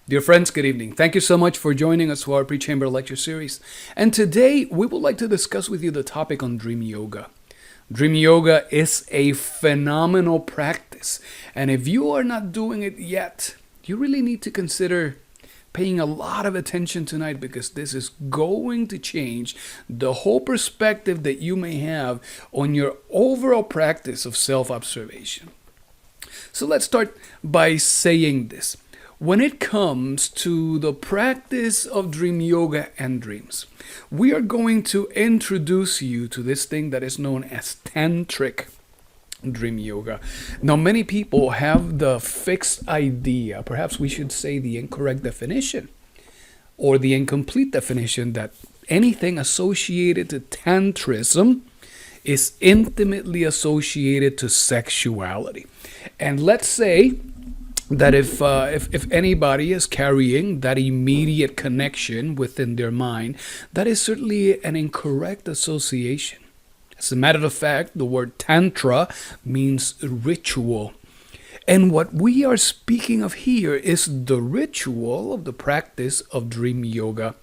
Dear friends, good evening. Thank you so much for joining us for our pre-chamber lecture series. And today we would like to discuss with you the topic on dream yoga. Dream yoga is a phenomenal practice. And if you are not doing it yet, you really need to consider paying a lot of attention tonight, because this is going to change the whole perspective that you may have on your overall practice of self-observation. So let's start by saying this. When it comes to the practice of dream yoga and dreams, we are going to introduce you to this thing that is known as tantric dream yoga. Now, many people have the fixed idea, perhaps we should say the incorrect definition, or the incomplete definition, that anything associated to tantrism is intimately associated to sexuality. And let's say that if anybody is carrying that immediate connection within their mind, that is certainly an incorrect association. As a matter of fact, the word tantra means ritual. And what we are speaking of here is the ritual of the practice of dream yoga.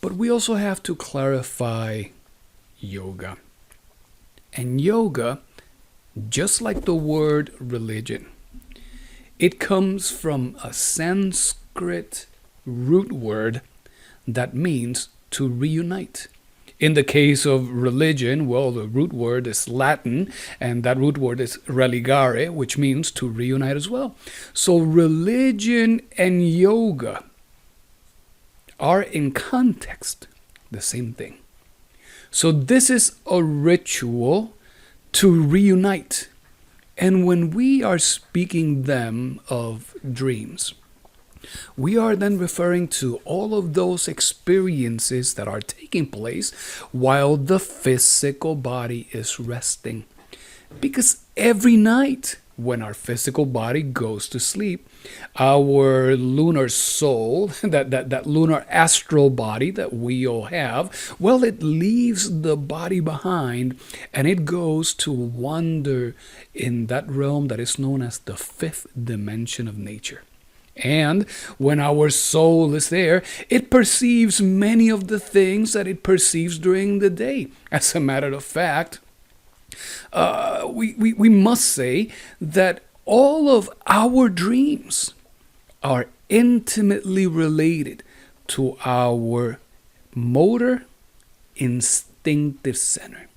But we also have to clarify yoga. And yoga, just like the word religion, it comes from a Sanskrit root word that means to reunite. In the case of religion, well, the root word is Latin, and that root word is religare, which means to reunite as well. So religion and yoga are in context the same thing. So this is a ritual to reunite. And when we are speaking them of dreams, we are then referring to all of those experiences that are taking place while the physical body is resting. Because every night when our physical body goes to sleep, our lunar soul, that lunar astral body that we all have, well, it leaves the body behind and it goes to wander in that realm that is known as the fifth dimension of nature. And when our soul is there, it perceives many of the things that it perceives during the day. As a matter of fact, we must say that all of our dreams are intimately related to our motor instinctive center.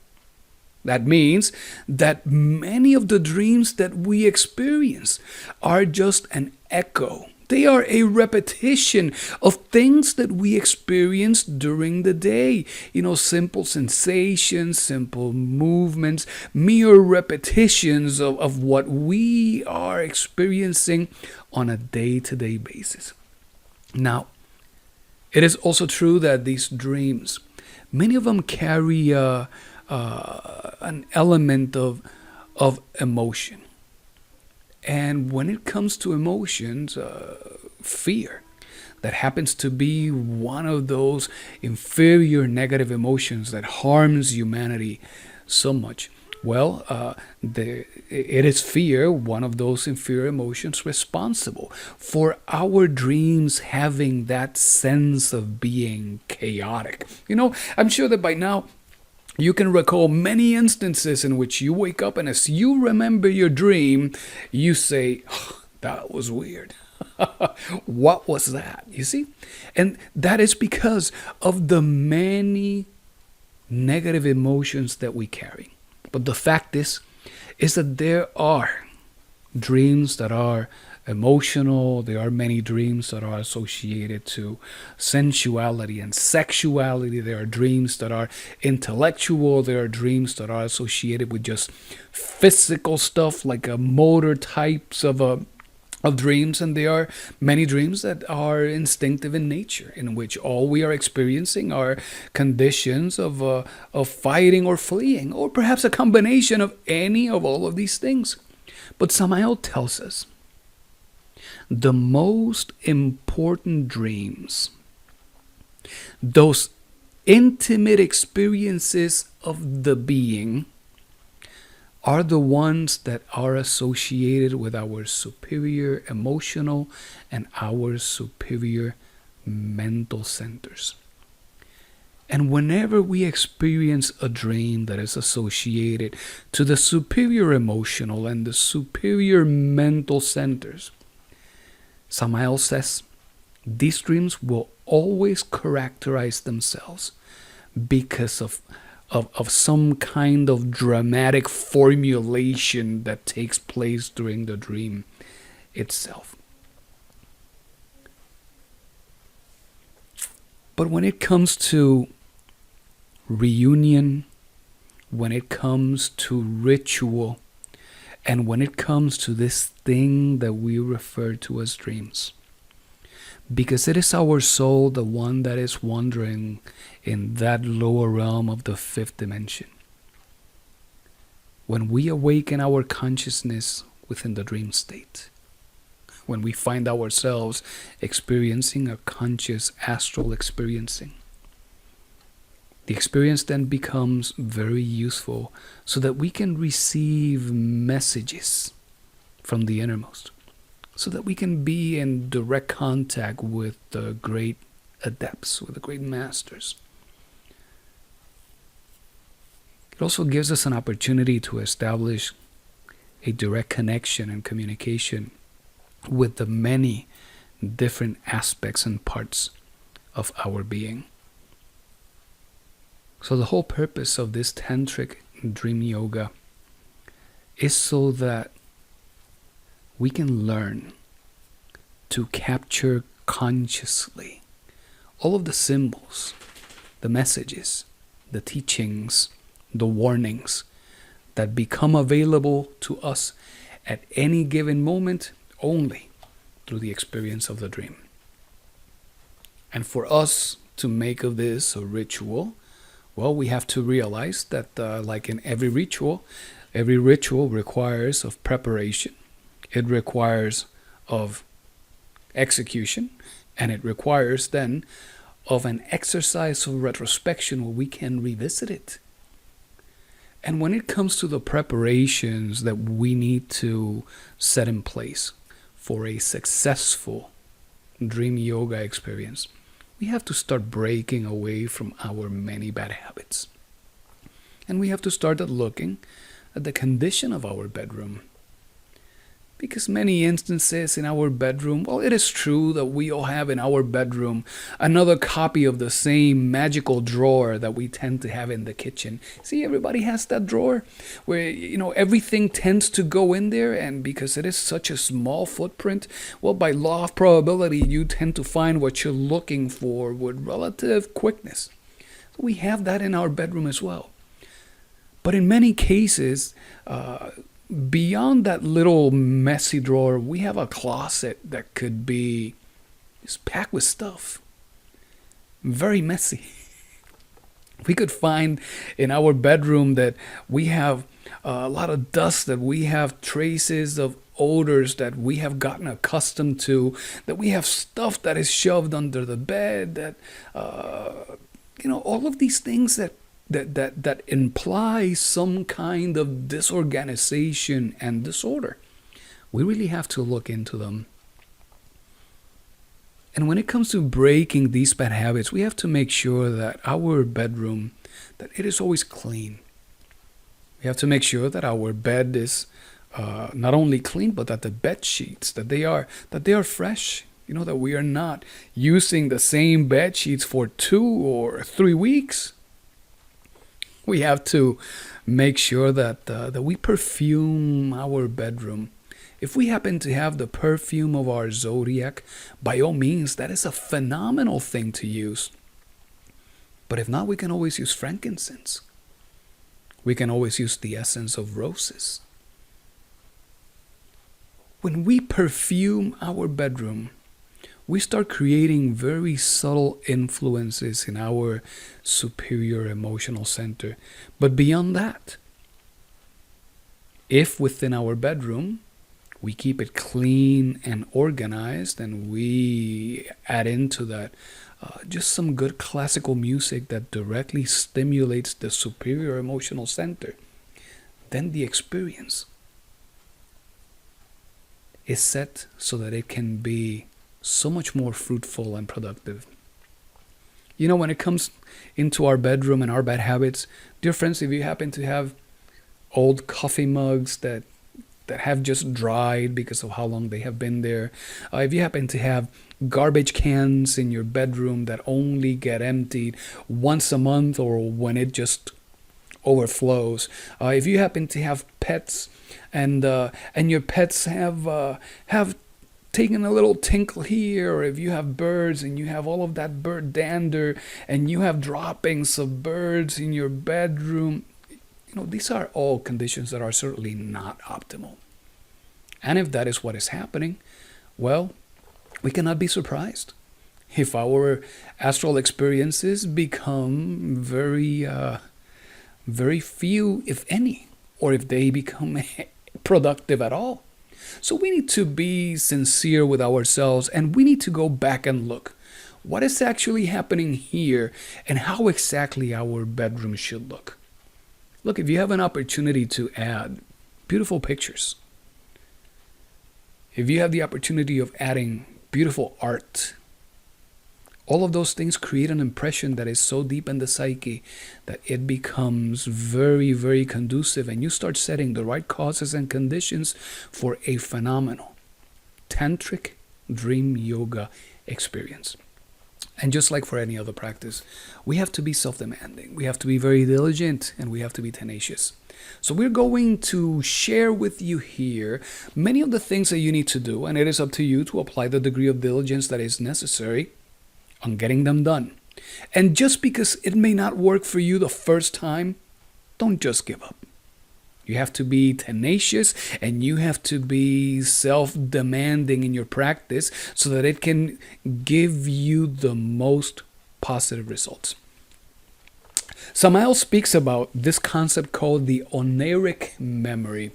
That means that many of the dreams that we experience are just an echo. They are a repetition of things that we experience during the day. Simple sensations, simple movements, mere repetitions of what we are experiencing on a day-to-day basis. Now, it is also true that these dreams, many of them carry an element of emotion. And when it comes to emotions, fear, that happens to be one of those inferior negative emotions that harms humanity so much. Well, it is fear, one of those inferior emotions, responsible for our dreams having that sense of being chaotic. I'm sure that by now you can recall many instances in which you wake up and as you remember your dream, you say, oh, that was weird. What was that? You see? And that is because of the many negative emotions that we carry. But the fact is that there are dreams that are emotional. There are many dreams that are associated to sensuality and sexuality. There are dreams that are intellectual. There are dreams that are associated with just physical stuff, like a motor types of dreams. And there are many dreams that are instinctive in nature, in which all we are experiencing are conditions of fighting or fleeing, or perhaps a combination of any of all of these things. But Samael tells us the most important dreams, those intimate experiences of the being, are the ones that are associated with our superior emotional and our superior mental centers. And whenever we experience a dream that is associated to the superior emotional and the superior mental centers, Samael says these dreams will always characterize themselves because of some kind of dramatic formulation that takes place during the dream itself. But when it comes to reunion, when it comes to ritual, and when it comes to this thing that we refer to as dreams, because it is our soul, the one that is wandering in that lower realm of the fifth dimension. When we awaken our consciousness within the dream state, when we find ourselves experiencing a conscious astral experiencing, the experience then becomes very useful so that we can receive messages from the innermost, so that we can be in direct contact with the great adepts, with the great masters. It also gives us an opportunity to establish a direct connection and communication with the many different aspects and parts of our being. So the whole purpose of this tantric dream yoga is so that we can learn to capture consciously all of the symbols, the messages, the teachings, the warnings that become available to us at any given moment only through the experience of the dream. And for us to make of this a ritual, well, we have to realize that like in every ritual requires of preparation. It requires of execution, and it requires then of an exercise of retrospection where we can revisit it. And when it comes to the preparations that we need to set in place for a successful dream yoga experience, we have to start breaking away from our many bad habits. And we have to start looking at the condition of our bedroom. Because many instances in our bedroom, well, it is true that we all have in our bedroom another copy of the same magical drawer that we tend to have in the kitchen. See, everybody has that drawer where, everything tends to go in there, and because it is such a small footprint, well, by law of probability, you tend to find what you're looking for with relative quickness. So we have that in our bedroom as well. But in many cases, beyond that little messy drawer, we have a closet that could be just packed with stuff. Very messy. We could find in our bedroom that we have a lot of dust, that we have traces of odors that we have gotten accustomed to, that we have stuff that is shoved under the bed, that, all of these things that imply some kind of disorganization and disorder. We really have to look into them. And when it comes to breaking these bad habits, we have to make sure that our bedroom, that it is always clean. We have to make sure that our bed is not only clean, but that the bed sheets, that they are fresh. That we are not using the same bed sheets for 2 or 3 weeks. We have to make sure that we perfume our bedroom. If we happen to have the perfume of our zodiac, by all means, that is a phenomenal thing to use. But if not, we can always use frankincense. We can always use the essence of roses. When we perfume our bedroom, we start creating very subtle influences in our superior emotional center. But beyond that, if within our bedroom we keep it clean and organized, and we add into that just some good classical music that directly stimulates the superior emotional center, then the experience is set so that it can be so much more fruitful and productive. You know, when it comes into our bedroom and our bad habits, dear friends, if you happen to have old coffee mugs that have just dried because of how long they have been there, if you happen to have garbage cans in your bedroom that only get emptied once a month or when it just overflows, if you happen to have pets and your pets have taken a little tinkle here, or if you have birds and you have all of that bird dander and you have droppings of birds in your bedroom, these are all conditions that are certainly not optimal. And if that is what is happening, well, we cannot be surprised if our astral experiences become very few, if any, or if they become productive at all. So we need to be sincere with ourselves, and we need to go back and look. What is actually happening here, and how exactly our bedroom should look? Look, if you have an opportunity to add beautiful pictures, if you have the opportunity of adding beautiful art, all of those things create an impression that is so deep in the psyche that it becomes very, very conducive, and you start setting the right causes and conditions for a phenomenal tantric dream yoga experience. And just like for any other practice, we have to be self-demanding. We have to be very diligent, and we have to be tenacious. So we're going to share with you here many of the things that you need to do, and it is up to you to apply the degree of diligence that is necessary on getting them done. And just because it may not work for you the first time, don't just give up. You have to be tenacious, and you have to be self-demanding in your practice so that it can give you the most positive results. Samael speaks about this concept called the oniric memory.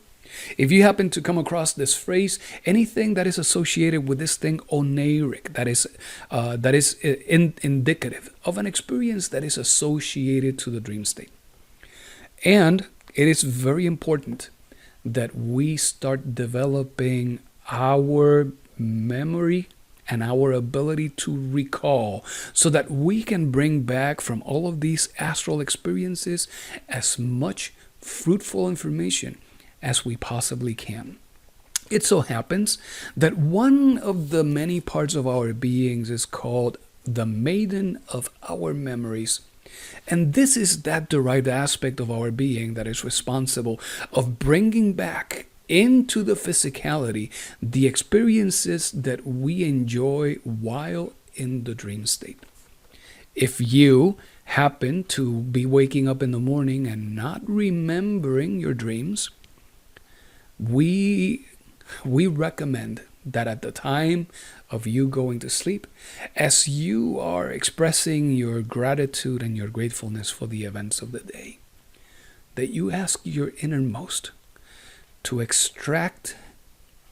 If you happen to come across this phrase, anything that is associated with this thing oniric, that is indicative of an experience that is associated to the dream state. And it is very important that we start developing our memory and our ability to recall so that we can bring back from all of these astral experiences as much fruitful information as we possibly can. It so happens that one of the many parts of our beings is called the maiden of our memories. And this is that derived aspect of our being that is responsible of bringing back into the physicality the experiences that we enjoy while in the dream state. If you happen to be waking up in the morning and not remembering your dreams, we recommend that at the time of you going to sleep, as you are expressing your gratitude and your gratefulness for the events of the day, that you ask your innermost to extract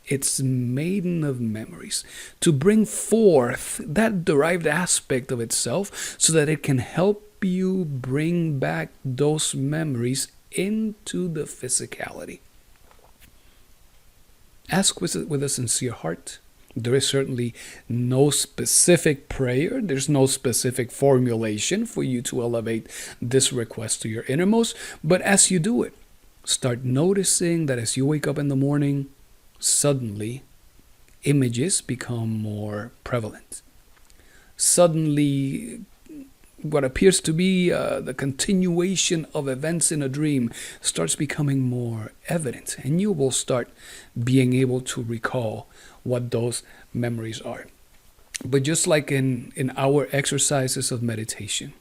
its maiden of memories, to bring forth that derived aspect of itself so that it can help you bring back those memories into the physicality. Ask with a sincere heart. There is certainly no specific prayer. There's no specific formulation for you to elevate this request to your innermost. But as you do it, start noticing that as you wake up in the morning, suddenly images become more prevalent. Suddenly, what appears to be the continuation of events in a dream starts becoming more evident, and you will start being able to recall what those memories are. But just like in our exercises of meditation,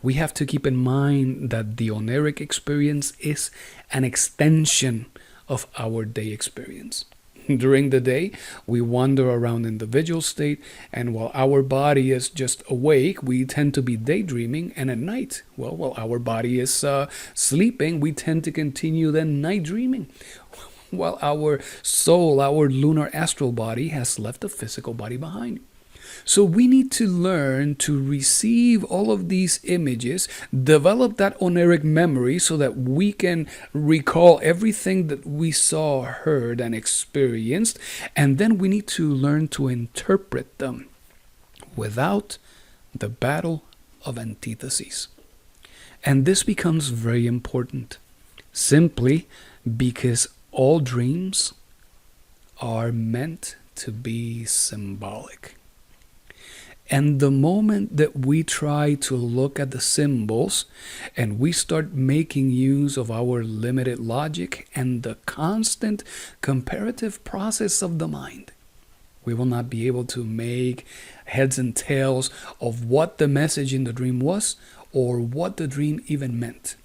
we have to keep in mind that the oniric experience is an extension of our day experience. During the day, we wander around in the vigil state, and while our body is just awake, we tend to be daydreaming, and at night, well, while our body is sleeping, we tend to continue then night dreaming, while our soul, our lunar astral body, has left the physical body behind. So we need to learn to receive all of these images, develop that oniric memory so that we can recall everything that we saw, heard, and experienced. And then we need to learn to interpret them without the battle of antitheses. And this becomes very important simply because all dreams are meant to be symbolic. And the moment that we try to look at the symbols and we start making use of our limited logic and the constant comparative process of the mind, we will not be able to make heads and tails of what the message in the dream was or what the dream even meant.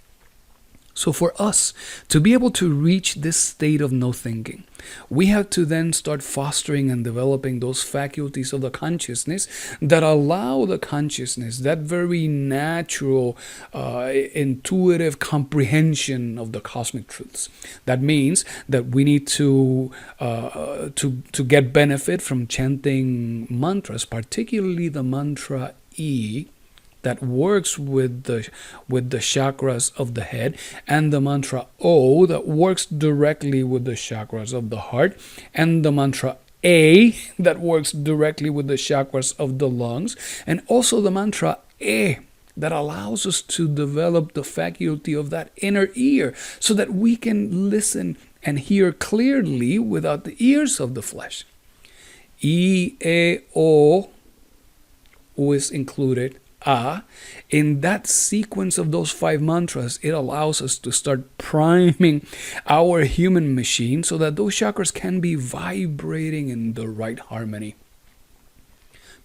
So for us to be able to reach this state of no thinking, we have to then start fostering and developing those faculties of the consciousness that allow the consciousness, that very natural, intuitive comprehension of the cosmic truths. That means that we need to get benefit from chanting mantras, particularly the mantra E, that works with the chakras of the head, and the mantra O that works directly with the chakras of the heart, and the mantra A that works directly with the chakras of the lungs, and also the mantra E that allows us to develop the faculty of that inner ear so that we can listen and hear clearly without the ears of the flesh. E, E, O is included. In that sequence of those 5 mantras, it allows us to start priming our human machine so that those chakras can be vibrating in the right harmony.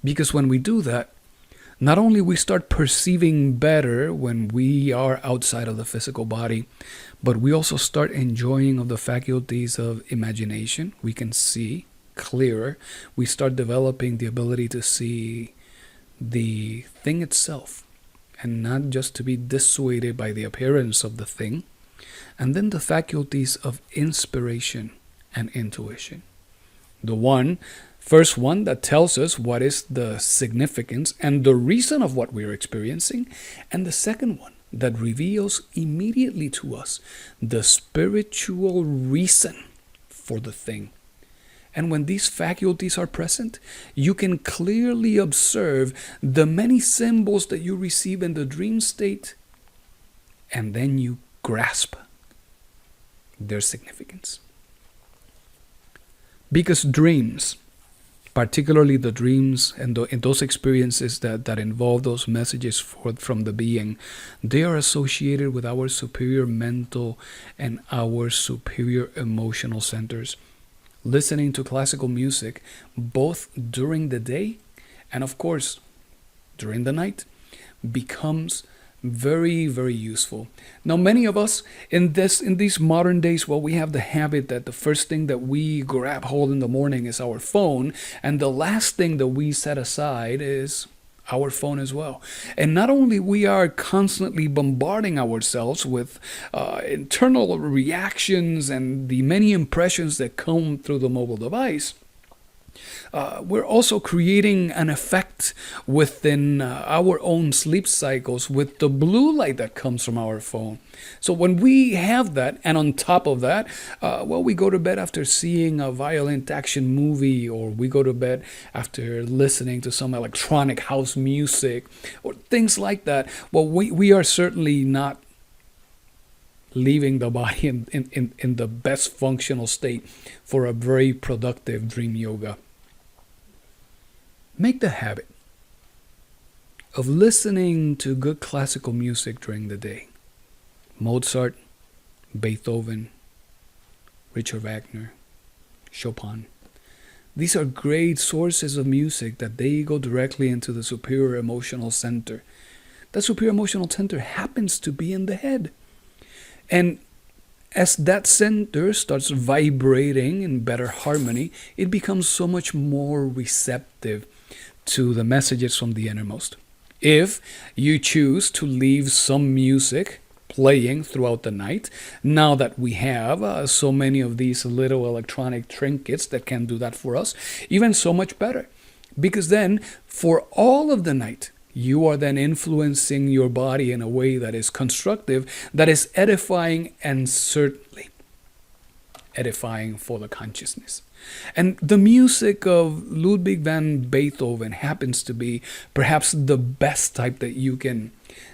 Because when we do that, not only we start perceiving better when we are outside of the physical body, but we also start enjoying of the faculties of imagination. We can see clearer. We start developing the ability to see the thing itself and not just to be dissuaded by the appearance of the thing. And then the faculties of inspiration and intuition. The first one that tells us what is the significance and the reason of what we're experiencing, and the second one that reveals immediately to us the spiritual reason for the thing. And when these faculties are present, you can clearly observe the many symbols that you receive in the dream state, and then you grasp their significance. Because dreams, particularly the dreams and those experiences that involve those messages from the being, they are associated with our superior mental and our superior emotional centers. Listening to classical music, both during the day and, of course, during the night, becomes very, very useful. Now, many of us in these modern days, well, we have the habit that the first thing that we grab hold in the morning is our phone, and the last thing that we set aside is our phone as well. And not only we are constantly bombarding ourselves with internal reactions and the many impressions that come through the mobile device, we're also creating an effect within our own sleep cycles with the blue light that comes from our phone. So when we have that, and on top of that, we go to bed after seeing a violent action movie, or we go to bed after listening to some electronic house music, or things like that. Well, we are certainly not leaving the body in the best functional state for a very productive dream yoga. Make the habit of listening to good classical music during the day. Mozart, Beethoven, Richard Wagner, Chopin. These are great sources of music that they go directly into the superior emotional center. That superior emotional center happens to be in the head. And as that center starts vibrating in better harmony, it becomes so much more receptive to the messages from the innermost. If you choose to leave some music playing throughout the night, now that we have so many of these little electronic trinkets that can do that for us, even so much better. Because then, for all of the night, you are then influencing your body in a way that is constructive, that is edifying, and certainly edifying for the consciousness. And the music of Ludwig van Beethoven happens to be perhaps the best type that you can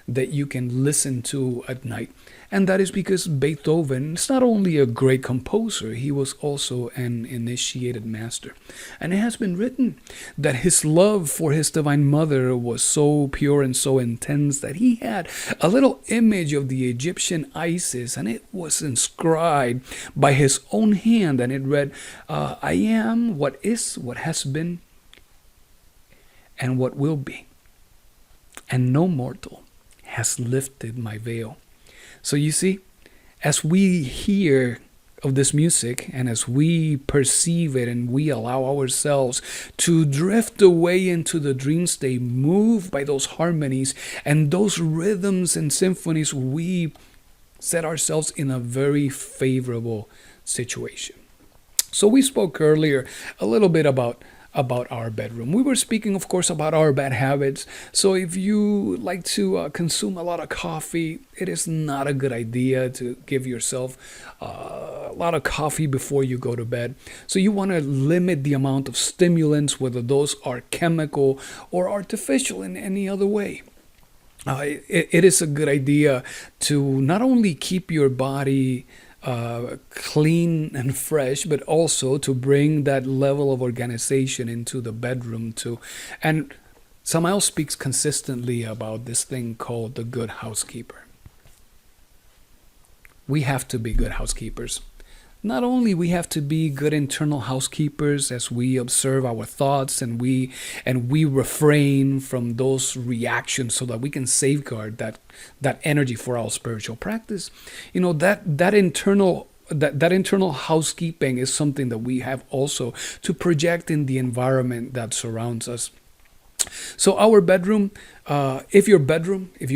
listen to at night. And that is because Beethoven is not only a great composer, he was also an initiated master. And it has been written that his love for his Divine Mother was so pure and so intense that he had a little image of the Egyptian Isis, and it was inscribed by his own hand, and it read, I am what is, what has been, and what will be, and no mortal has lifted my veil. So you see, as we hear of this music and as we perceive it and we allow ourselves to drift away into the dream state, moved by those harmonies and those rhythms and symphonies, we set ourselves in a very favorable situation. So we spoke earlier a little bit about our bedroom. We were speaking, of course, about our bad habits. So if you like to consume a lot of coffee, it is not a good idea to give yourself a lot of coffee before you go to bed. So you want to limit the amount of stimulants, whether those are chemical or artificial in any other way. It is a good idea to not only keep your body clean and fresh, but also to bring that level of organization into the bedroom too. And Samael speaks consistently about this thing called the good housekeeper. We have to be good housekeepers. Not only we have to be good internal housekeepers as we observe our thoughts and we refrain from those reactions so that we can safeguard that energy for our spiritual practice. You know, that internal housekeeping is something that we have also to project in the environment that surrounds us. So our bedroom, if you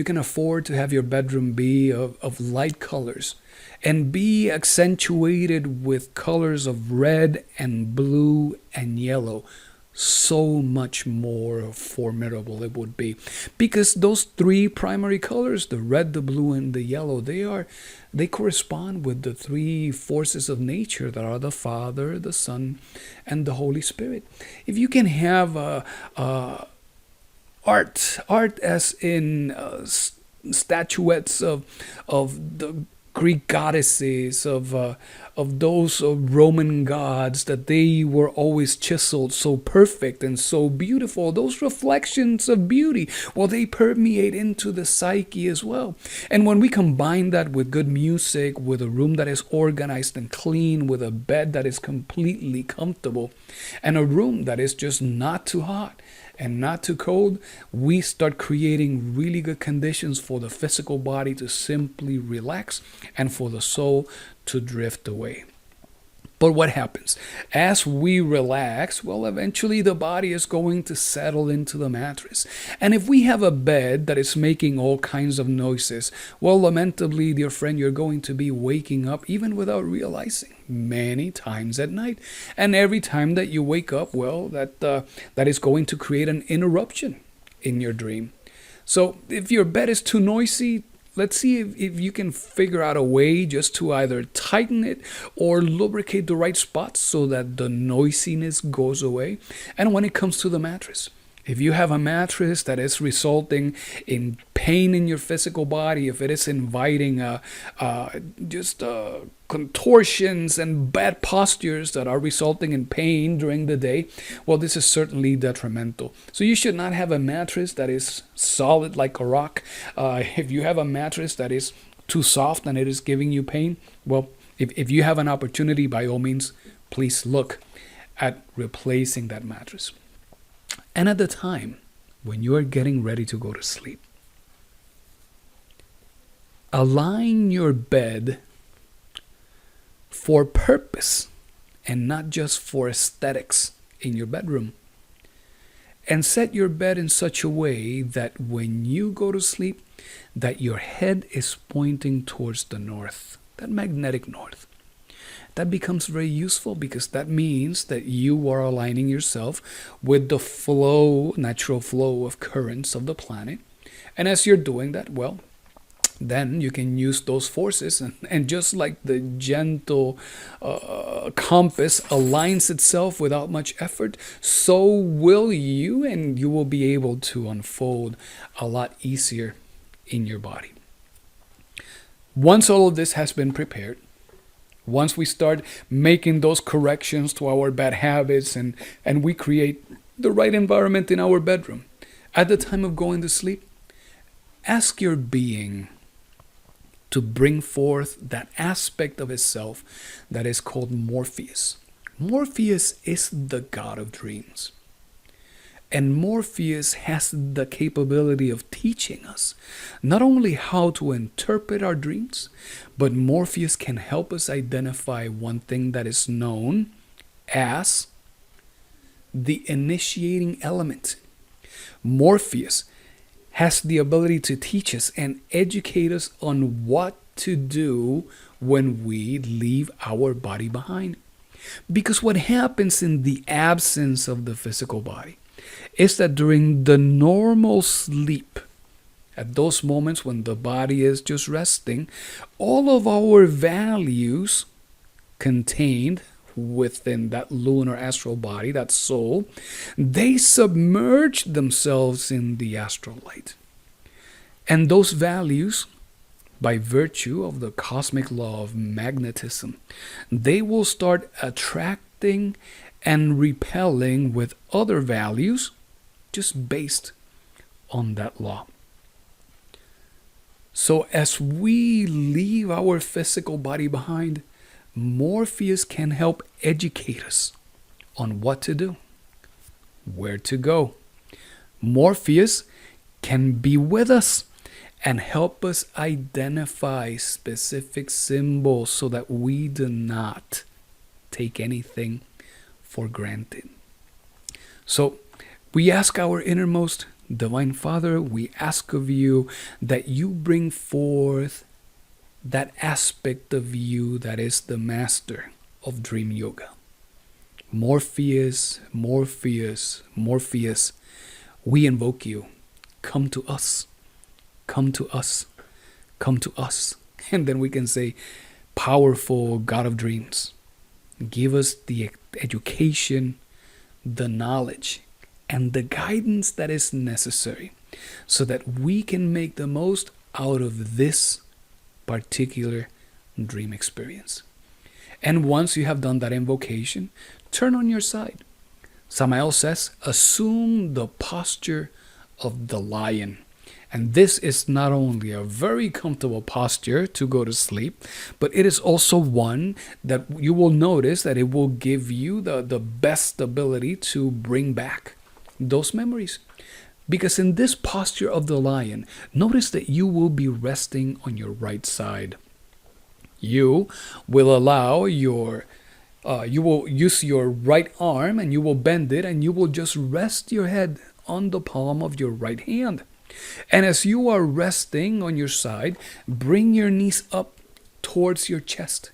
can afford to have your bedroom be of light colors and be accentuated with colors of red and blue and yellow, so much more formidable it would be. Because those three primary colors, the red, the blue, and the yellow, they correspond with the three forces of nature that are the Father, the Son, and the Holy Spirit. If you can have art as in statuettes of the Greek goddesses, of those Roman gods, that they were always chiseled so perfect and so beautiful. Those reflections of beauty, well, they permeate into the psyche as well. And when we combine that with good music, with a room that is organized and clean, with a bed that is completely comfortable, and a room that is just not too hot and not too cold, we start creating really good conditions for the physical body to simply relax and for the soul to drift away. But what happens? As we relax, well, eventually the body is going to settle into the mattress. And if we have a bed that is making all kinds of noises, well, lamentably, dear friend, you're going to be waking up even without realizing many times at night. And every time that you wake up, well, that is going to create an interruption in your dream. So if your bed is too noisy, let's see if you can figure out a way just to either tighten it or lubricate the right spots so that the noisiness goes away. And when it comes to the mattress, if you have a mattress that is resulting in pain in your physical body, if it is inviting contortions and bad postures that are resulting in pain during the day, well, this is certainly detrimental. So you should not have a mattress that is solid like a rock. If you have a mattress that is too soft and it is giving you pain, well, if you have an opportunity, by all means, please look at replacing that mattress. And at the time when you are getting ready to go to sleep, align your bed for purpose and not just for aesthetics in your bedroom. And set your bed in such a way that when you go to sleep, that your head is pointing towards the north, that magnetic north. that becomes very useful because that means that you are aligning yourself with the flow, natural flow of currents of the planet. And as you're doing that, well, then you can use those forces, and just like the gentle compass aligns itself without much effort, so will you, and you will be able to unfold a lot easier in your body. Once all of this has been prepared, once we start making those corrections to our bad habits, and we create the right environment in our bedroom, at the time of going to sleep, ask your being to bring forth that aspect of itself that is called Morpheus. Morpheus is the god of dreams. And Morpheus has the capability of teaching us not only how to interpret our dreams, but Morpheus can help us identify one thing that is known as the initiating element. Morpheus has the ability to teach us and educate us on what to do when we leave our body behind. Because what happens in the absence of the physical body is that during the normal sleep, at those moments when the body is just resting, all of our values contained within that lunar astral body, that soul, they submerge themselves in the astral light. And those values, by virtue of the cosmic law of magnetism, they will start attracting and repelling with other values just based on that law. So as we leave our physical body behind, Morpheus can help educate us on what to do, where to go. Morpheus can be with us and help us identify specific symbols so that we do not take anything for granted. So we ask our innermost Divine Father, we ask of you that you bring forth that aspect of you that is the master of dream yoga. Morpheus, Morpheus, Morpheus, we invoke you. Come to us, come to us, come to us. And then we can say, powerful God of dreams, give us the education, the knowledge, and the guidance that is necessary so that we can make the most out of this particular dream experience. And once you have done that invocation, turn on your side. Samael says, assume the posture of the lion. And this is not only a very comfortable posture to go to sleep, but it is also one that you will notice that it will give you the best ability to bring back those memories. Because in this posture of the lion, notice that you will be resting on your right side. You will allow you will use your right arm and you will bend it and you will just rest your head on the palm of your right hand. And as you are resting on your side, bring your knees up towards your chest.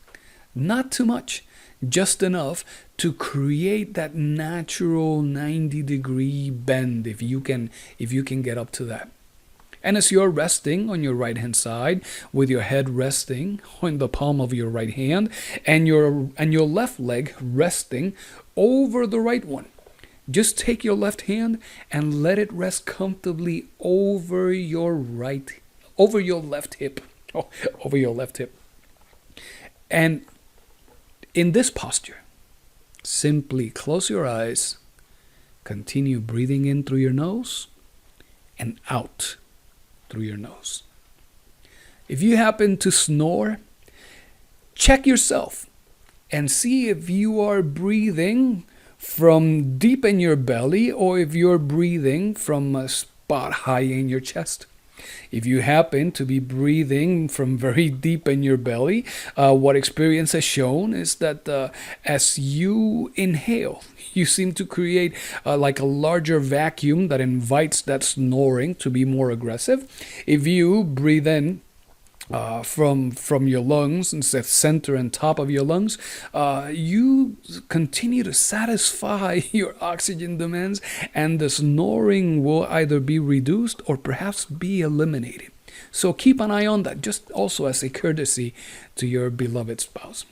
Not too much, just enough to create that natural 90-degree bend if you can get up to that. And as you're resting on your right hand side with your head resting on the palm of your right hand and your left leg resting over the right one, just take your left hand and let it rest comfortably over your left hip. Over your left hip. And in this posture, simply close your eyes, continue breathing in through your nose and out through your nose. If you happen to snore, check yourself and see if you are breathing from deep in your belly or if you're breathing from a spot high in your chest. If you happen to be breathing from very deep in your belly, what experience has shown is that as you inhale, you seem to create like a larger vacuum that invites that snoring to be more aggressive. If you breathe in from your lungs, and the center and top of your lungs, you continue to satisfy your oxygen demands, and the snoring will either be reduced or perhaps be eliminated. So keep an eye on that, just also as a courtesy to your beloved spouse.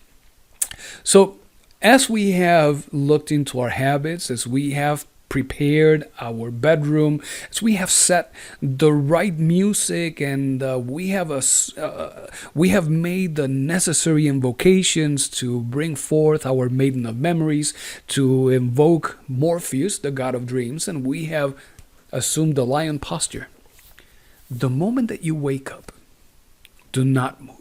So, as we have looked into our habits, as we have prepared our bedroom, as we have set the right music, and we have made the necessary invocations to bring forth our maiden of memories, to invoke Morpheus, the god of dreams, and we have assumed the lion posture. The moment that you wake up, do not move.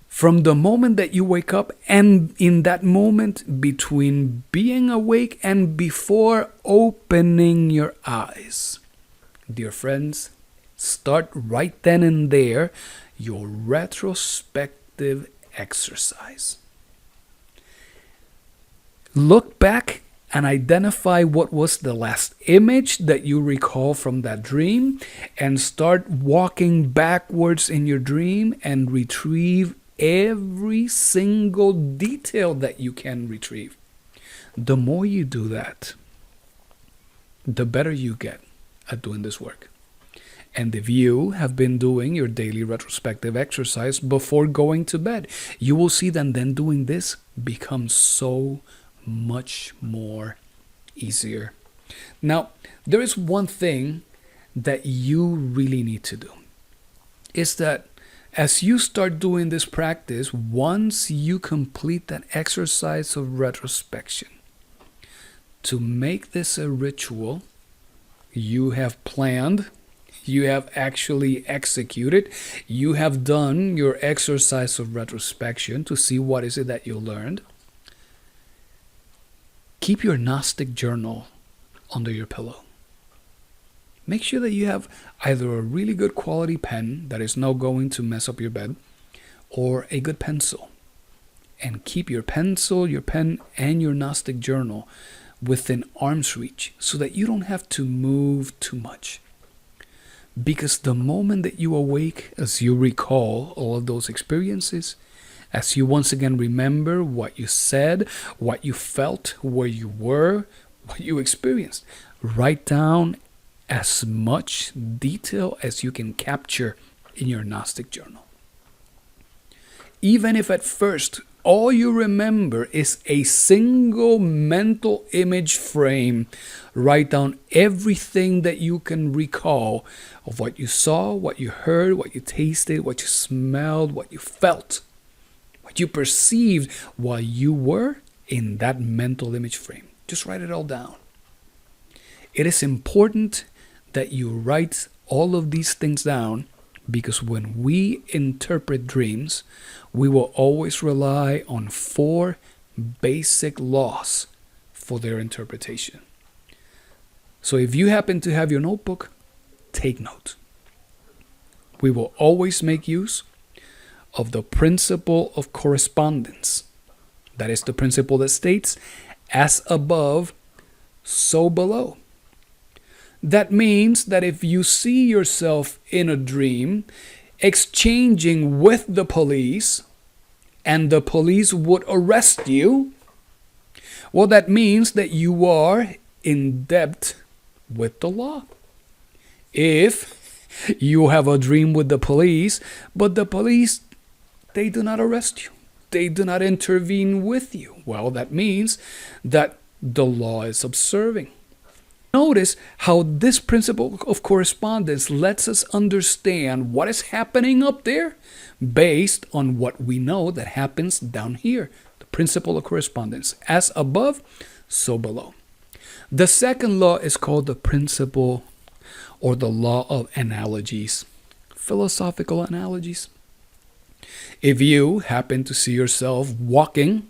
From the moment that you wake up, and in that moment between being awake and before opening your eyes, dear friends, start right then and there your retrospective exercise. Look back and identify what was the last image that you recall from that dream, and start walking backwards in your dream and retrieve every single detail that you can retrieve. The more you do that, the better you get at doing this work. And if you have been doing your daily retrospective exercise before going to bed, you will see that then doing this becomes so much more easier. Now, there is one thing that you really need to do. Is that as you start doing this practice, once you complete that exercise of retrospection, to make this a ritual, you have planned, you have actually executed, you have done your exercise of retrospection to see what is it that you learned. Keep your Gnostic journal under your pillow. Make sure that you have either a really good quality pen that is not going to mess up your bed, or a good pencil. And keep your pencil, your pen, and your Gnostic journal within arm's reach so that you don't have to move too much. Because the moment that you awake, as you recall all of those experiences, as you once again remember what you said, what you felt, where you were, what you experienced, write down as much detail as you can capture in your Gnostic journal. Even if at first all you remember is a single mental image frame, write down everything that you can recall of what you saw, what you heard, what you tasted, what you smelled, what you felt, what you perceived while you were in that mental image frame. Just write it all down. It is important that you write all of these things down, because when we interpret dreams, we will always rely on 4 basic laws for their interpretation. So if you happen to have your notebook, take note. We will always make use of the principle of correspondence. That is the principle that states, as above, so below. That means that if you see yourself in a dream exchanging with the police, and the police would arrest you, well, that means that you are in debt with the law. If you have a dream with the police, but the police, they do not arrest you, they do not intervene with you, well, that means that the law is observing. Notice how this principle of correspondence lets us understand what is happening up there based on what we know that happens down here. The principle of correspondence. As above, so below. The second law is called the principle or the law of analogies. Philosophical analogies. If you happen to see yourself walking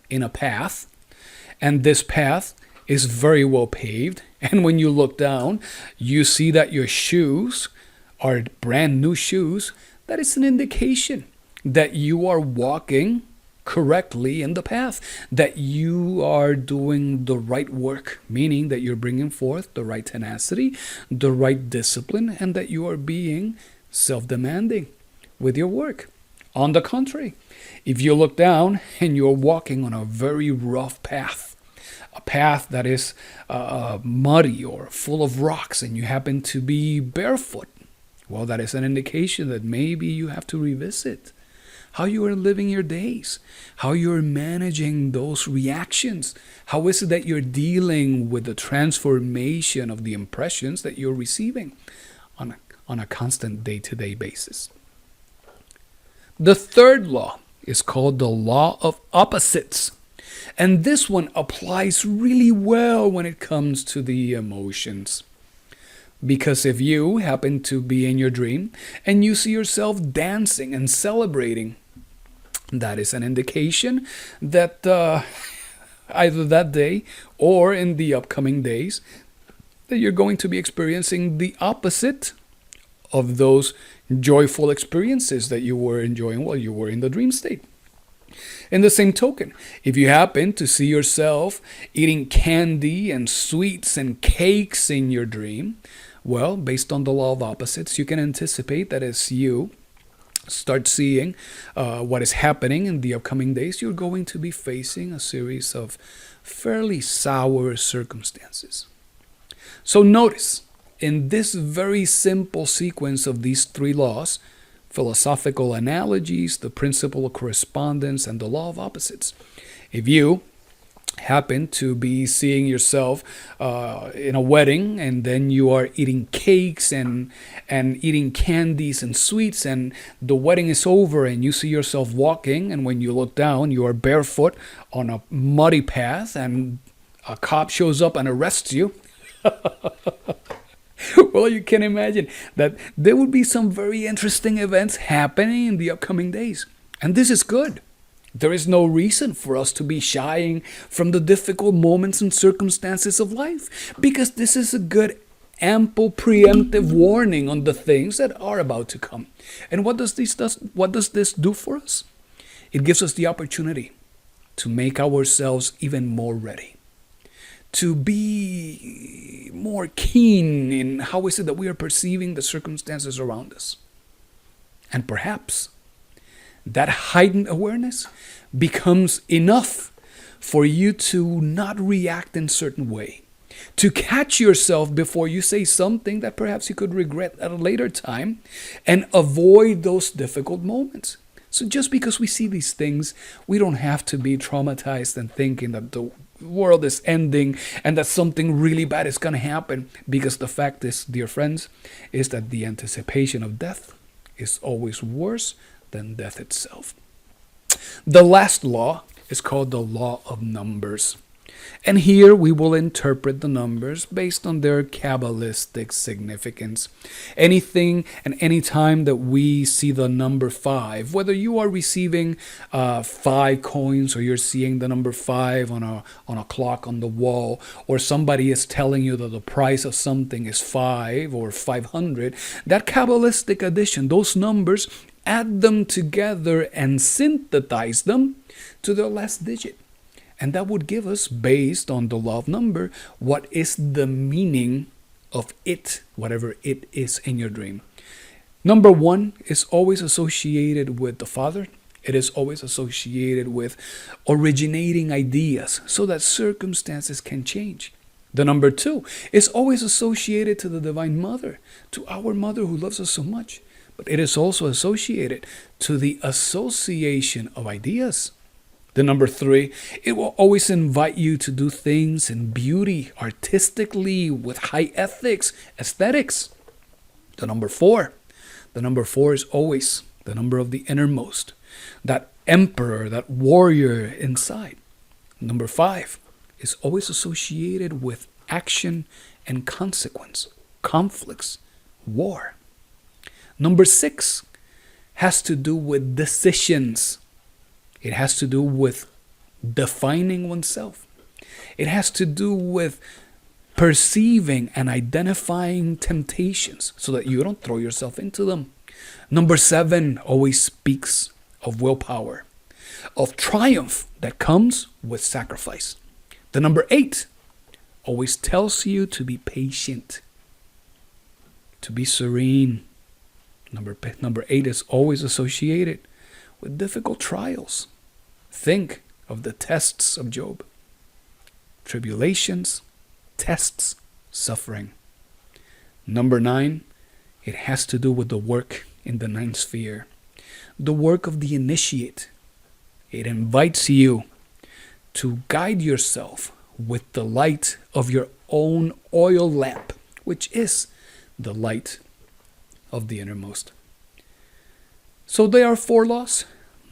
in a path, and this path is very well paved, and when you look down, you see that your shoes are brand new shoes, that is an indication that you are walking correctly in the path, that you are doing the right work, meaning that you're bringing forth the right tenacity, the right discipline, and that you are being self-demanding with your work. On the contrary, if you look down and you're walking on a very rough path, a path that is muddy or full of rocks, and you happen to be barefoot, well, that is an indication that maybe you have to revisit how you are living your days, how you're managing those reactions. How is it that you're dealing with the transformation of the impressions that you're receiving on a constant day-to-day basis? The third law is called the law of opposites. And this one applies really well when it comes to the emotions. Because if you happen to be in your dream and you see yourself dancing and celebrating, that is an indication that either that day or in the upcoming days, that you're going to be experiencing the opposite of those joyful experiences that you were enjoying while you were in the dream state. In the same token, if you happen to see yourself eating candy and sweets and cakes in your dream, well, based on the law of opposites, you can anticipate that as you start seeing what is happening in the upcoming days, you're going to be facing a series of fairly sour circumstances. So notice, in this very simple sequence of these three laws, philosophical analogies, the principle of correspondence, and the law of opposites, if you happen to be seeing yourself in a wedding, and then you are eating cakes and eating candies and sweets, and the wedding is over and you see yourself walking, and when you look down you are barefoot on a muddy path and a cop shows up and arrests you. Well, you can imagine that there would be some very interesting events happening in the upcoming days, and this is good. There is no reason for us to be shying from the difficult moments and circumstances of life, because this is a good, ample, preemptive warning on the things that are about to come. And what does this do for us? It gives us the opportunity to make ourselves even more ready, to be more keen in how is it that we are perceiving the circumstances around us. And perhaps that heightened awareness becomes enough for you to not react in a certain way, to catch yourself before you say something that perhaps you could regret at a later time, and avoid those difficult moments. So just because we see these things, we don't have to be traumatized and thinking that the world is ending and that something really bad is going to happen, because the fact is, dear friends, is that the anticipation of death is always worse than death itself. The last law is called the law of numbers. And here we will interpret the numbers based on their Kabbalistic significance. Anything and any time that we see the number 5, whether you are receiving 5 coins, or you're seeing the number 5 on a clock on the wall, or somebody is telling you that the price of something is 5 or 500, that Kabbalistic addition, those numbers, add them together and synthesize them to their last digit. And that would give us, based on the law of number, what is the meaning of it, whatever it is in your dream. Number 1 is always associated with the Father. It is always associated with originating ideas so that circumstances can change. The number 2 is always associated to the Divine Mother, to our Mother who loves us so much. But it is also associated to the association of ideas. The number 3, it will always invite you to do things in beauty, artistically, with high ethics, aesthetics. The number 4 is always the number of the innermost, that emperor, that warrior inside. Number 5 is always associated with action and consequence, conflicts, war. Number 6 has to do with decisions. It has to do with defining oneself. It has to do with perceiving and identifying temptations so that you don't throw yourself into them. Number 7 always speaks of willpower, of triumph that comes with sacrifice. The number 8 always tells you to be patient, to be serene, Number 8 is always associated with difficult trials. Think of the tests of Job. Tribulations, tests, suffering. Number 9, it has to do with the work in the ninth sphere. The work of the initiate. It invites you to guide yourself with the light of your own oil lamp, which is the light of the innermost. So there are 4 laws: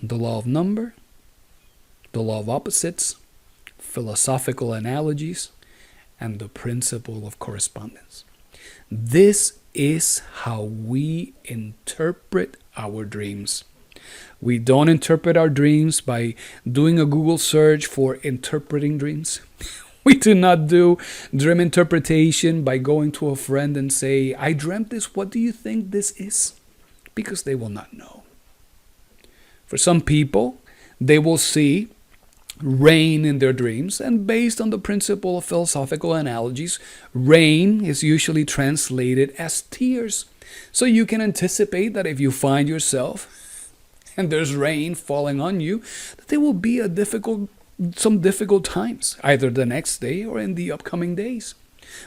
the law of number, the law of opposites, philosophical analogies, and the principle of correspondence. This is how we interpret our dreams. We don't interpret our dreams by doing a Google search for interpreting dreams. We do not do dream interpretation by going to a friend and say, I dreamt this, what do you think this is? Because they will not know. For some people, they will see rain in their dreams, and based on the principle of philosophical analogies, rain is usually translated as tears. So you can anticipate that if you find yourself and there's rain falling on you, that there will be some difficult times, either the next day or in the upcoming days.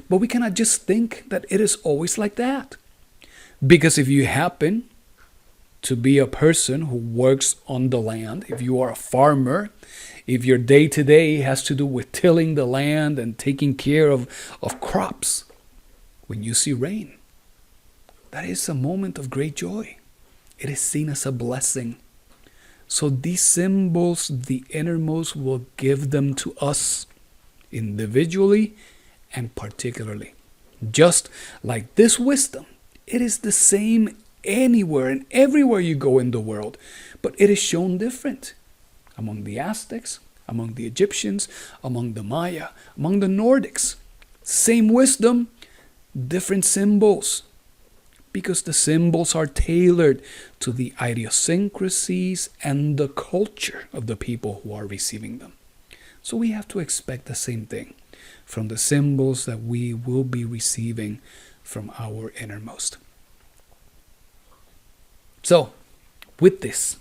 But we cannot just think that it is always like that. Because if you happen to be a person who works on the land, if you are a farmer, if your day-to-day has to do with tilling the land and taking care of crops, when you see rain, that is a moment of great joy. It is seen as a blessing. So these symbols, the innermost, will give them to us individually and particularly. Just like this wisdom, it is the same anywhere and everywhere you go in the world, but it is shown different. Among the Aztecs, among the Egyptians, among the Maya, among the Nordics. Same wisdom, different symbols. Because the symbols are tailored to the idiosyncrasies and the culture of the people who are receiving them. So we have to expect the same thing from the symbols that we will be receiving from our innermost. So, with this,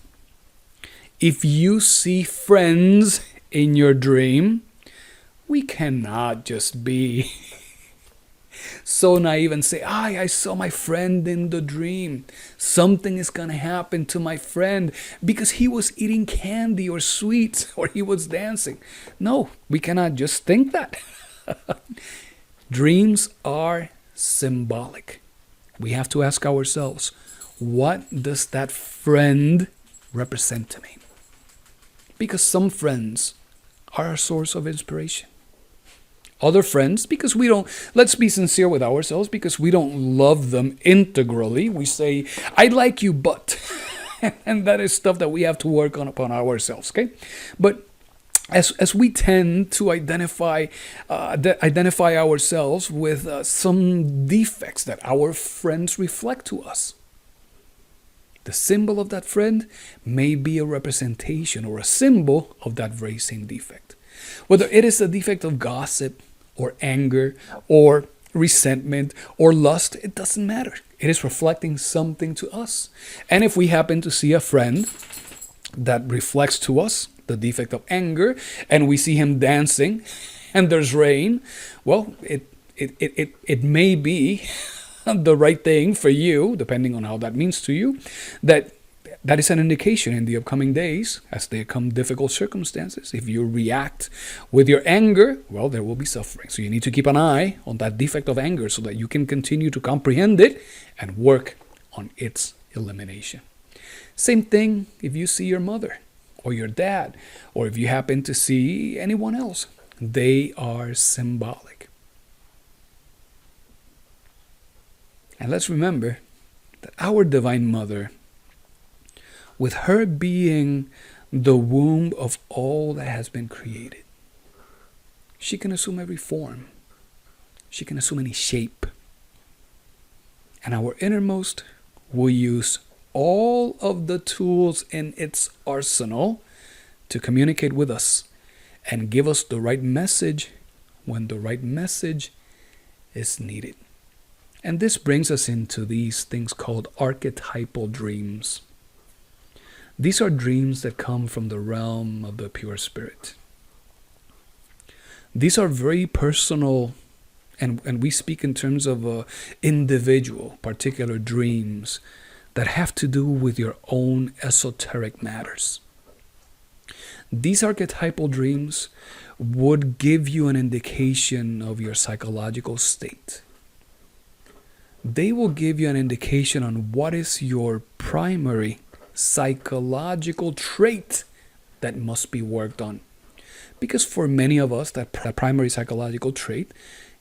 if you see friends in your dream, we cannot just be so naive and say, I saw my friend in the dream. Something is going to happen to my friend because he was eating candy or sweets or he was dancing. No, we cannot just think that. Dreams are symbolic. We have to ask ourselves, what does that friend represent to me? Because some friends are a source of inspiration. Other friends, because we don't, let's be sincere with ourselves, because we don't love them integrally. We say, I like you, but, and that is stuff that we have to work on upon ourselves, okay? But as we tend to identify ourselves with some defects that our friends reflect to us, the symbol of that friend may be a representation or a symbol of that very same defect. Whether it is a defect of gossip or anger or resentment or lust, it doesn't matter. It is reflecting something to us. And if we happen to see a friend that reflects to us the defect of anger and we see him dancing and there's rain, well, it may be the right thing for you, depending on how that means to you, that is an indication in the upcoming days, as there come difficult circumstances. If you react with your anger, well, there will be suffering. So you need to keep an eye on that defect of anger so that you can continue to comprehend it and work on its elimination. Same thing if you see your mother or your dad, or if you happen to see anyone else. They are symbolic. And let's remember that our Divine Mother, with her being the womb of all that has been created, she can assume every form. She can assume any shape. And our innermost will use all of the tools in its arsenal to communicate with us and give us the right message when the right message is needed. And this brings us into these things called archetypal dreams. These are dreams that come from the realm of the pure spirit. These are very personal, and we speak in terms of individual, particular dreams that have to do with your own esoteric matters. These archetypal dreams would give you an indication of your psychological state. They will give you an indication on what is your primary psychological trait that must be worked on. Because for many of us, that primary psychological trait,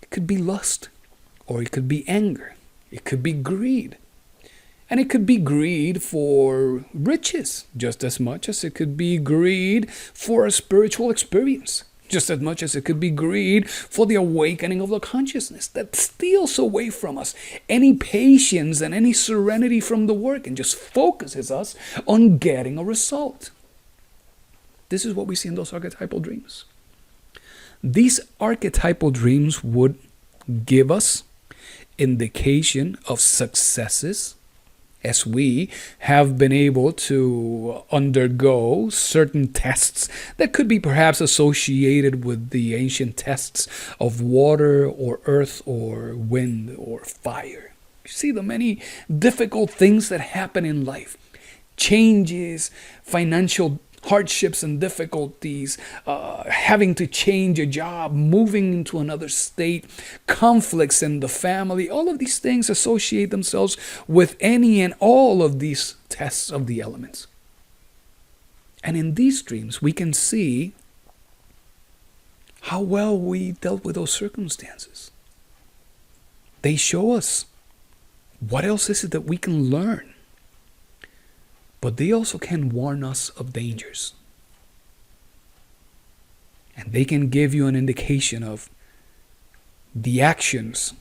it could be lust, or it could be anger, it could be greed. And it could be greed for riches, just as much as it could be greed for a spiritual experience, just as much as it could be greed for the awakening of the consciousness that steals away from us any patience and any serenity from the work and just focuses us on getting a result. This is what we see in those archetypal dreams. These archetypal dreams would give us indication of successes as we have been able to undergo certain tests that could be perhaps associated with the ancient tests of water or earth or wind or fire. You see the many difficult things that happen in life. Changes, financial hardships and difficulties, having to change a job, moving into another state, conflicts in the family, all of these things associate themselves with any and all of these tests of the elements. And in these dreams, we can see how well we dealt with those circumstances. They show us what else is it that we can learn. But they also can warn us of dangers. And they can give you an indication of the actions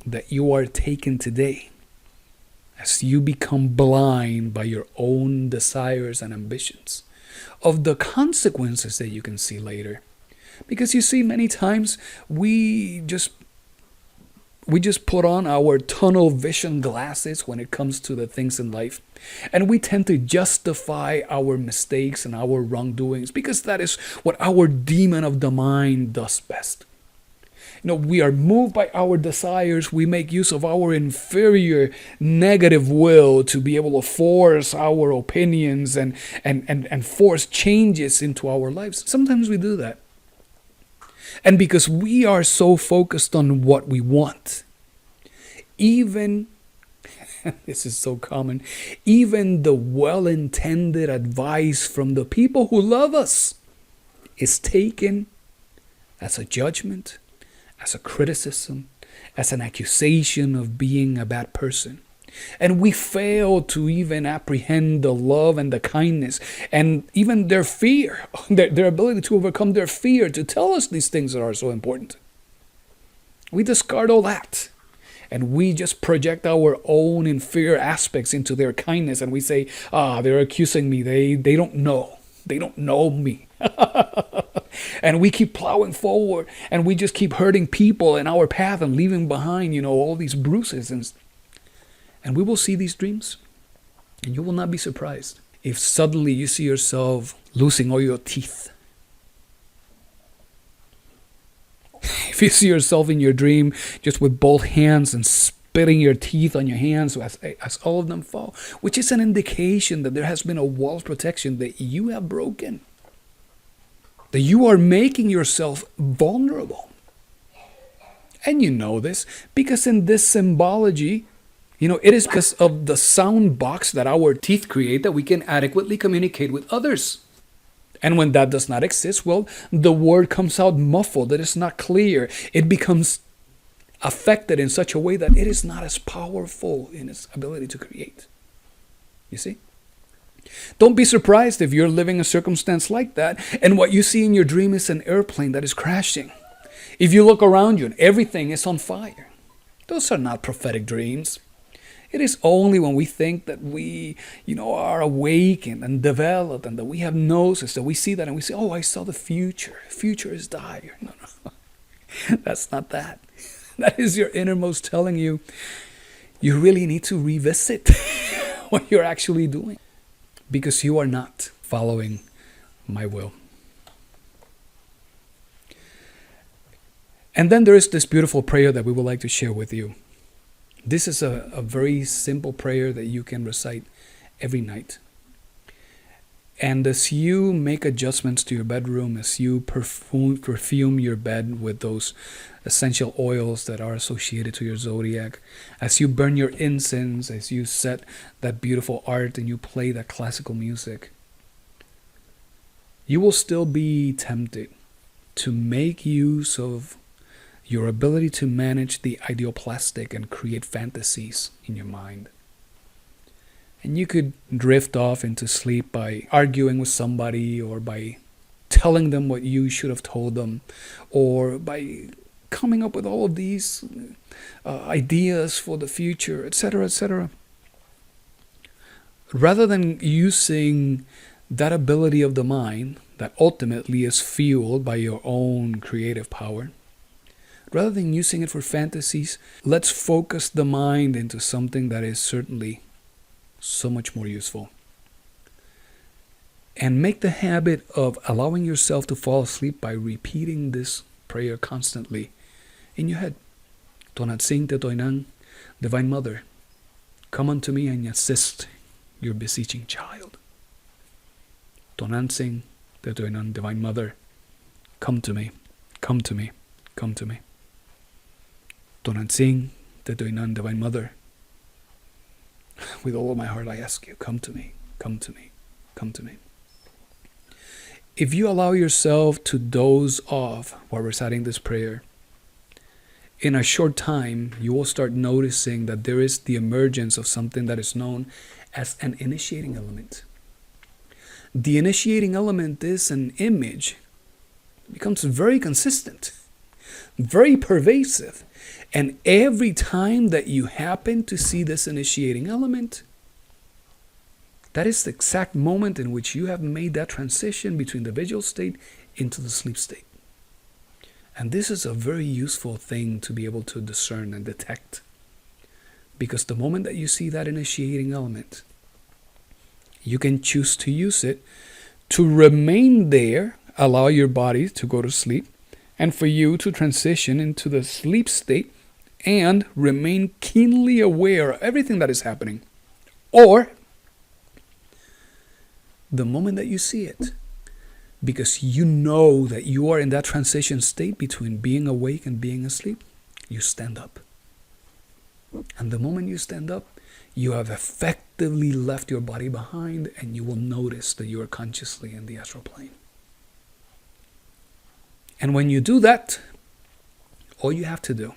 that you are taking today as you become blind by your own desires and ambitions, of the consequences that you can see later. Because you see, many times we just put on our tunnel vision glasses when it comes to the things in life. And we tend to justify our mistakes and our wrongdoings because that is what our demon of the mind does best. We are moved by our desires. We make use of our inferior negative will to be able to force our opinions and force changes into our lives. Sometimes we do that. And because we are so focused on what we want, even, this is so common, even the well-intended advice from the people who love us is taken as a judgment, as a criticism, as an accusation of being a bad person. And we fail to even apprehend the love and the kindness and even their fear, their ability to overcome their fear to tell us these things that are so important. We discard all that and we just project our own inferior aspects into their kindness, and we say, they're accusing me. They don't know. They don't know me. And we keep plowing forward and we just keep hurting people in our path and leaving behind, all these bruises. And we will see these dreams, and you will not be surprised if suddenly you see yourself losing all your teeth. If you see yourself in your dream just with both hands and spitting your teeth on your hands as all of them fall, which is an indication that there has been a wall of protection that you have broken, that you are making yourself vulnerable. And you know this because in this symbology, it is because of the sound box that our teeth create that we can adequately communicate with others. And when that does not exist, well, the word comes out muffled. It is not clear. It becomes affected in such a way that it is not as powerful in its ability to create. You see? Don't be surprised if you're living a circumstance like that, and what you see in your dream is an airplane that is crashing. If you look around you and everything is on fire, those are not prophetic dreams. It is only when we think that we, are awakened and developed and that we have gnosis that we see that and we say, I saw the future. Future is dire. No. That's not that. That is your innermost telling you, you really need to revisit what you're actually doing, because you are not following my will. And then there is this beautiful prayer that we would like to share with you. This is a very simple prayer that you can recite every night. And as you make adjustments to your bedroom, as you perfume your bed with those essential oils that are associated to your zodiac, as you burn your incense, as you set that beautiful art and you play that classical music, you will still be tempted to make use of your ability to manage the ideoplastic and create fantasies in your mind. And you could drift off into sleep by arguing with somebody, or by telling them what you should have told them, or by coming up with all of these ideas for the future, etc., etc. Rather than using that ability of the mind that ultimately is fueled by your own creative power, rather than using it for fantasies, let's focus the mind into something that is certainly so much more useful. And make the habit of allowing yourself to fall asleep by repeating this prayer constantly in your head. Tonatsing Tetoinan, Divine Mother, come unto me and assist your beseeching child. Tonansing Tetoinan, Divine Mother, come to me, come to me, come to me. Tonansing Tetoinan, Divine Mother, with all of my heart I ask you, come to me, come to me, come to me. If you allow yourself to doze off while reciting this prayer, in a short time you will start noticing that there is the emergence of something that is known as an initiating element. The initiating element is an image. It becomes very consistent, very pervasive. And every time that you happen to see this initiating element, that is the exact moment in which you have made that transition between the visual state into the sleep state. And this is a very useful thing to be able to discern and detect. Because the moment that you see that initiating element, you can choose to use it to remain there, allow your body to go to sleep, and for you to transition into the sleep state and remain keenly aware of everything that is happening. Or, the moment that you see it, because you know that you are in that transition state between being awake and being asleep, you stand up. And the moment you stand up, you have effectively left your body behind, and you will notice that you are consciously in the astral plane. And when you do that, all you have to do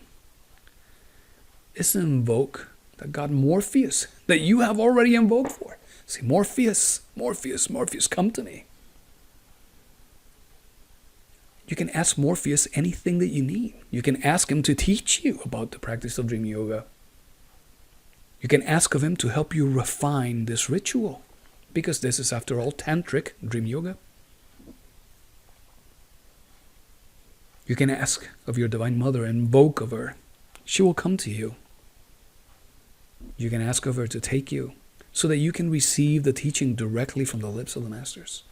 is invoke the god Morpheus that you have already invoked for. Say, Morpheus, Morpheus, Morpheus, come to me. You can ask Morpheus anything that you need. You can ask him to teach you about the practice of dream yoga. You can ask of him to help you refine this ritual, because this is, after all, tantric dream yoga. You can ask of your Divine Mother, invoke of her. She will come to you. You can ask of her to take you so that you can receive the teaching directly from the lips of the masters.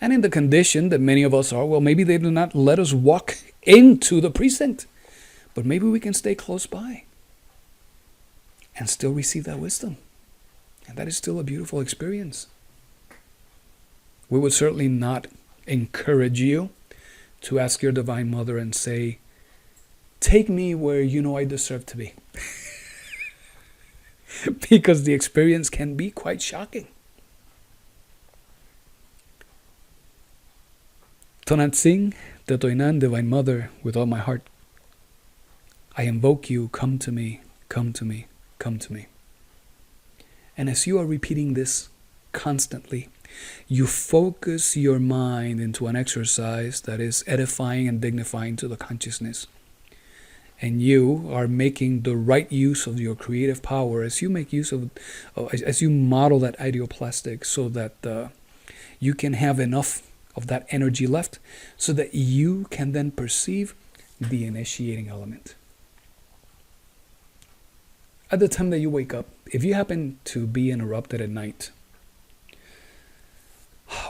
And in the condition that many of us are, well, maybe they do not let us walk into the precinct, but maybe we can stay close by and still receive that wisdom. And that is still a beautiful experience. We would certainly not encourage you to ask your Divine Mother and say, take me where you know I deserve to be. Because the experience can be quite shocking. Tonatsing Tetoinan, Divine Mother, with all my heart, I invoke you, come to me, come to me, come to me. And as you are repeating this constantly, you focus your mind into an exercise that is edifying and dignifying to the consciousness. And you are making the right use of your creative power as you make use of, as you model that ideoplastic, so that you can have enough of that energy left so that you can then perceive the initiating element. At the time that you wake up, if you happen to be interrupted at night,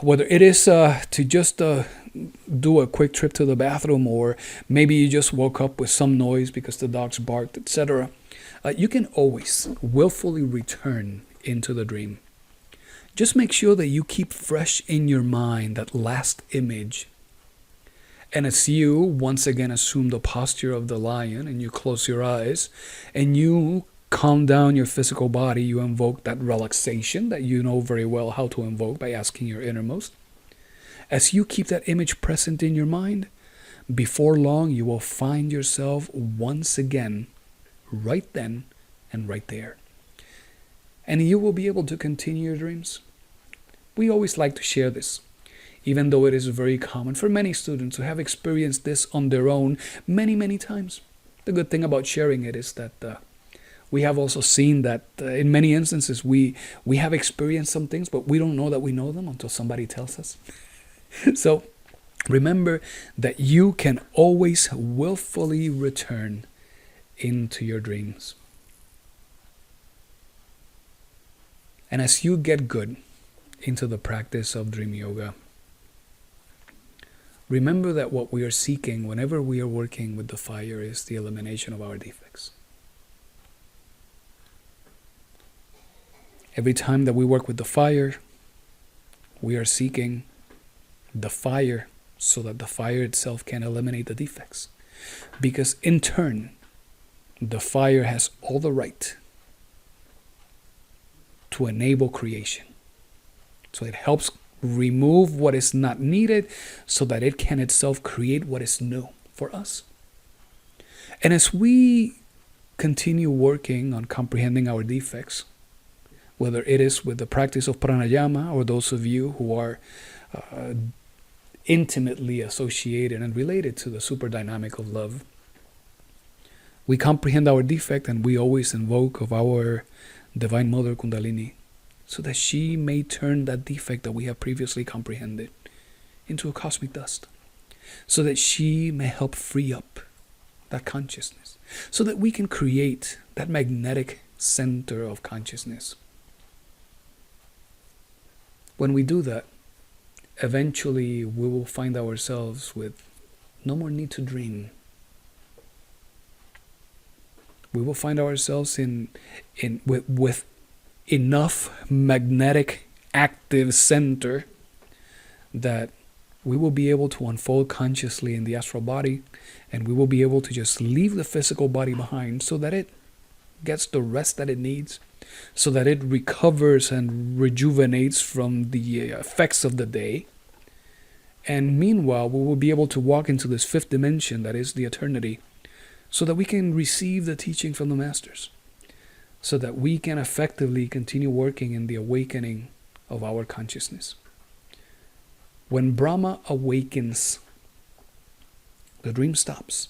whether it is to just do a quick trip to the bathroom, or maybe you just woke up with some noise because the dogs barked, etc., you can always willfully return into the dream. Just make sure that you keep fresh in your mind that last image. And as you once again assume the posture of the lion and you close your eyes and you calm down your physical body, you invoke that relaxation that you know very well how to invoke by asking your innermost. As you keep that image present in your mind, before long you will find yourself once again right then and right there. And you will be able to continue your dreams. We always like to share this, even though it is very common for many students to have experienced this on their own many, many times. The good thing about sharing it is that we have also seen that in many instances we have experienced some things, but we don't know that we know them until somebody tells us. So remember that you can always willfully return into your dreams. And as you get good into the practice of dream yoga, remember that what we are seeking whenever we are working with the fire is the elimination of our defects. Every time that we work with the fire, we are seeking the fire so that the fire itself can eliminate the defects. Because in turn, the fire has all the right to enable creation. So it helps remove what is not needed so that it can itself create what is new for us. And as we continue working on comprehending our defects, whether it is with the practice of pranayama or those of you who are intimately associated and related to the super dynamic of love, we comprehend our defect and we always invoke of our Divine Mother Kundalini so that she may turn that defect that we have previously comprehended into a cosmic dust, so that she may help free up that consciousness, so that we can create that magnetic center of consciousness. When we do that, eventually we will find ourselves with no more need to dream. We will find ourselves with enough magnetic active center that we will be able to unfold consciously in the astral body, and we will be able to just leave the physical body behind so that it gets the rest that it needs, so that it recovers and rejuvenates from the effects of the day. And meanwhile, we will be able to walk into this fifth dimension that is the eternity, so that we can receive the teaching from the masters, so that we can effectively continue working in the awakening of our consciousness. When Brahma awakens, the dream stops.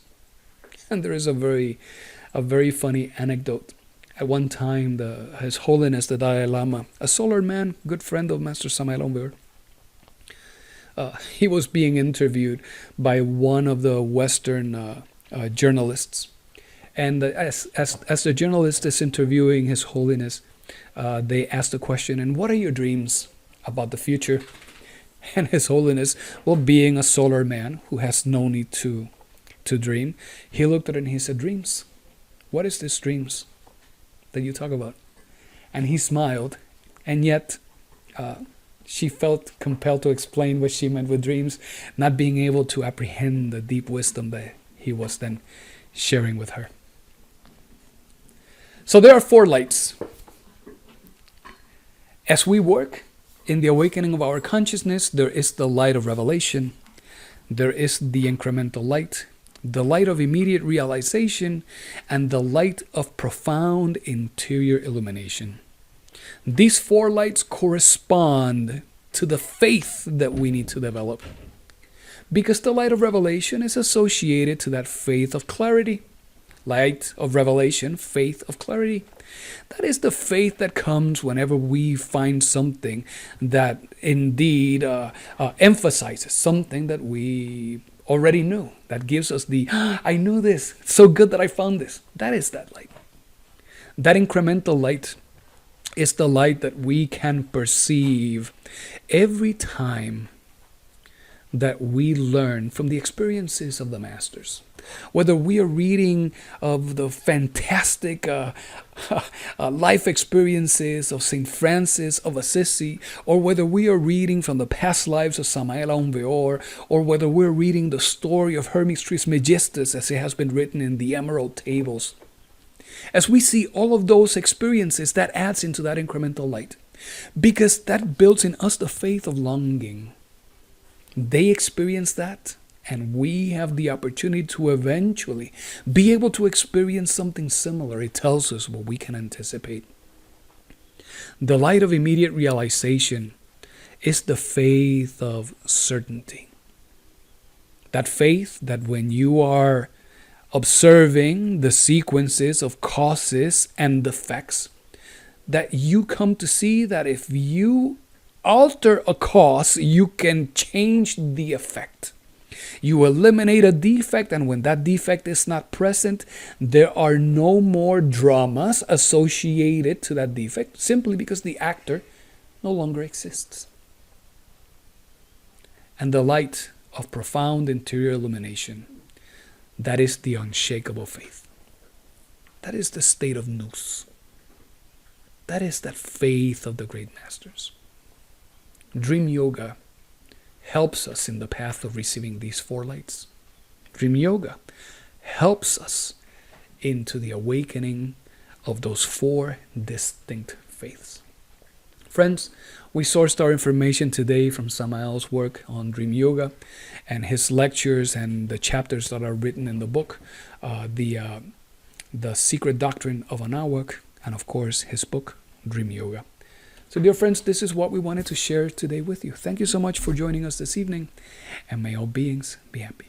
And there is a very funny anecdote. At one time, His Holiness the Dalai Lama, a solar man, good friend of Master Samael Aumber, he was being interviewed by one of the Western journalists. And as the journalist is interviewing His Holiness, they asked the question, and what are your dreams about the future? And His Holiness, well, being a solar man who has no need to dream, he looked at it and he said, dreams? What is this dreams that you talk about? And he smiled, and yet she felt compelled to explain what she meant with dreams, not being able to apprehend the deep wisdom that he was then sharing with her. So there are 4 lights. As we work in the awakening of our consciousness, there is the light of revelation, there is the incremental light, the light of immediate realization, and the light of profound interior illumination. These 4 lights correspond to the faith that we need to develop, because the light of revelation is associated to that faith of clarity. Light of revelation, faith of clarity. That is the faith that comes whenever we find something that indeed emphasizes something that we already knew. That gives us the, I knew this. It's so good that I found this. That is that light. That incremental light is the light that we can perceive every time that we learn from the experiences of the masters. Whether we are reading of the fantastic life experiences of St. Francis of Assisi, or whether we are reading from the past lives of Samael Aun Weor, or whether we're reading the story of Hermes Trismegistus as it has been written in the Emerald Tables. As we see all of those experiences, that adds into that incremental light, because that builds in us the faith of longing. They experience that, and we have the opportunity to eventually be able to experience something similar. It tells us what we can anticipate. The light of immediate realization is the faith of certainty. That faith that when you are observing the sequences of causes and effects, that you come to see that if you alter a cause, you can change the effect. You eliminate a defect, and when that defect is not present, there are no more dramas associated to that defect, simply because the actor no longer exists. And the light of profound interior illumination, that is the unshakable faith. That is the state of nous. That is that faith of the great masters. Dream Yoga helps us in the path of receiving these four lights. Dream Yoga helps us into the awakening of those four distinct faiths. Friends, we sourced our information today from Samael's work on Dream Yoga and his lectures and the chapters that are written in the book, The Secret Doctrine of Anáhuac, and of course his book, Dream Yoga. So dear friends, this is what we wanted to share today with you. Thank you so much for joining us this evening, and may all beings be happy.